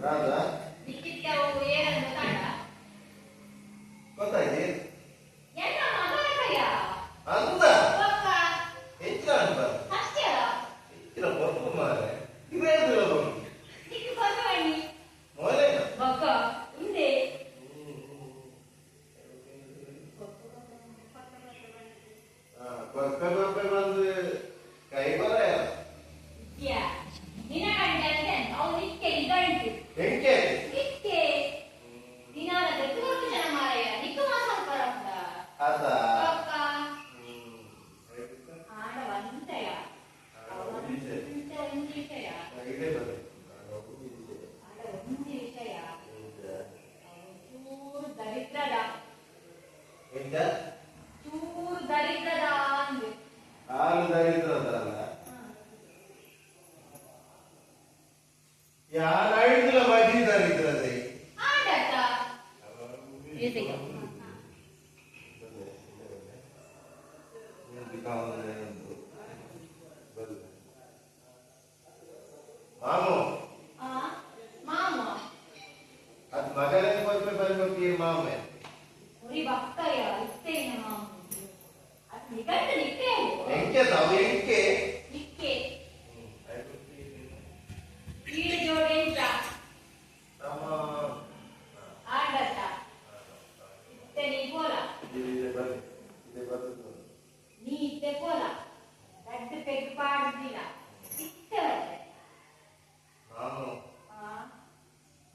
ರಾಧಾ ಗೊತ್ತಾಯ್ತು ಅಂತ ಹೆಚ್ಚಿನ ಹೆಚ್ಚಿನ ಬರ್ಬೋದು ಮಾರೆ ಇವೇ ಮೊದಲೇ ಬಂದು ಕೈ ಬರ ಹೆಂಗೆ ಆತ ಹಾಲು ದರಿದ್ರದಲ್ಲ ಯಾರು ಹೇಳಿದಿಲ್ಲ ಬಡ್ಡಿ ದರಿದ್ರದೆ ಮಾಮು ಅದು ಮಗನೇ ಕೊಟ್ಟು ಬರ್ಬೇಕು ಮಾಮೆ ಎಂಕೆ ತಾವು ಎಂಕೆ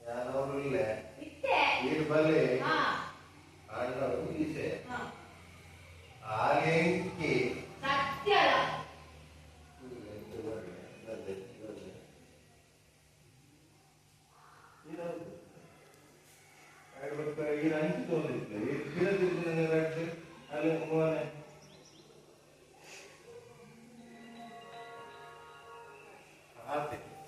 ಯಾರವರು ಇಲ್ಲ ನೀರು ಬಲ್ಲೆ ಅಣ್ಣ ಉಳಿಸೆ ಹಾಗೆಂಕಿ ಈ ಅಂಚು ತೊಂದಿತ್ತು ಅಲ್ಲಿ